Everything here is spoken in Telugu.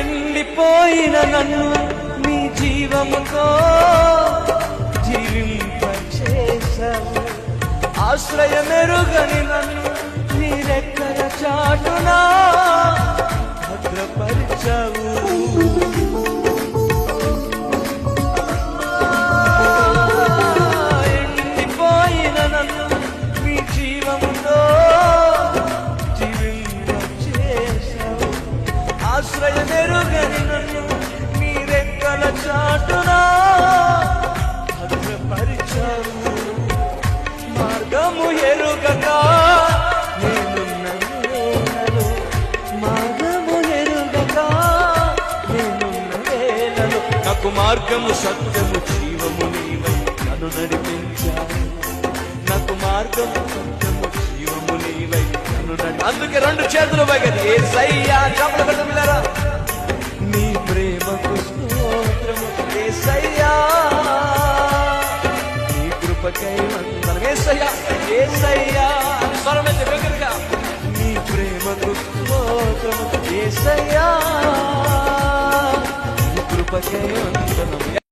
ఎండిపోయిన నన్ను నీ జీవముతో జీవింపచేశావు. ఆశ్రయమెరుగని నన్ను నీ రెక్కల చాటునా భద్రపరిచావు. ఎండిపోయిన నన్ను నీ జీవముతో జీవింపచేశావు. ఆశ్రయమెరుగని నన్ను నీ రెక్కల చాటునా భద్రపరిచావు. మార్గము ఎరుగక నేనున్న వేళలో, మార్గము ఎరుగక నేనున్న వేళలో నాకు మార్గము సత్యము జీవము నీవై నన్ను నడిపించావు. నాకు మార్గము సత్యము జీవము నీవై నన్ను అందుకే రెండు చేతులు పైకి యేసయ్యా చప్పట్లు కొట్టు పిల్లరా. నీ ప్రేమకు స్తోత్రము యేసయ్యా, నీ కృపకై వందనం యేసయ్యా. యేసయ్యా స్వరమైతే దగ్గరగా నీ ప్రేమకు స్తోత్రము యేసయ్యా, నీ కృపకై వందనం.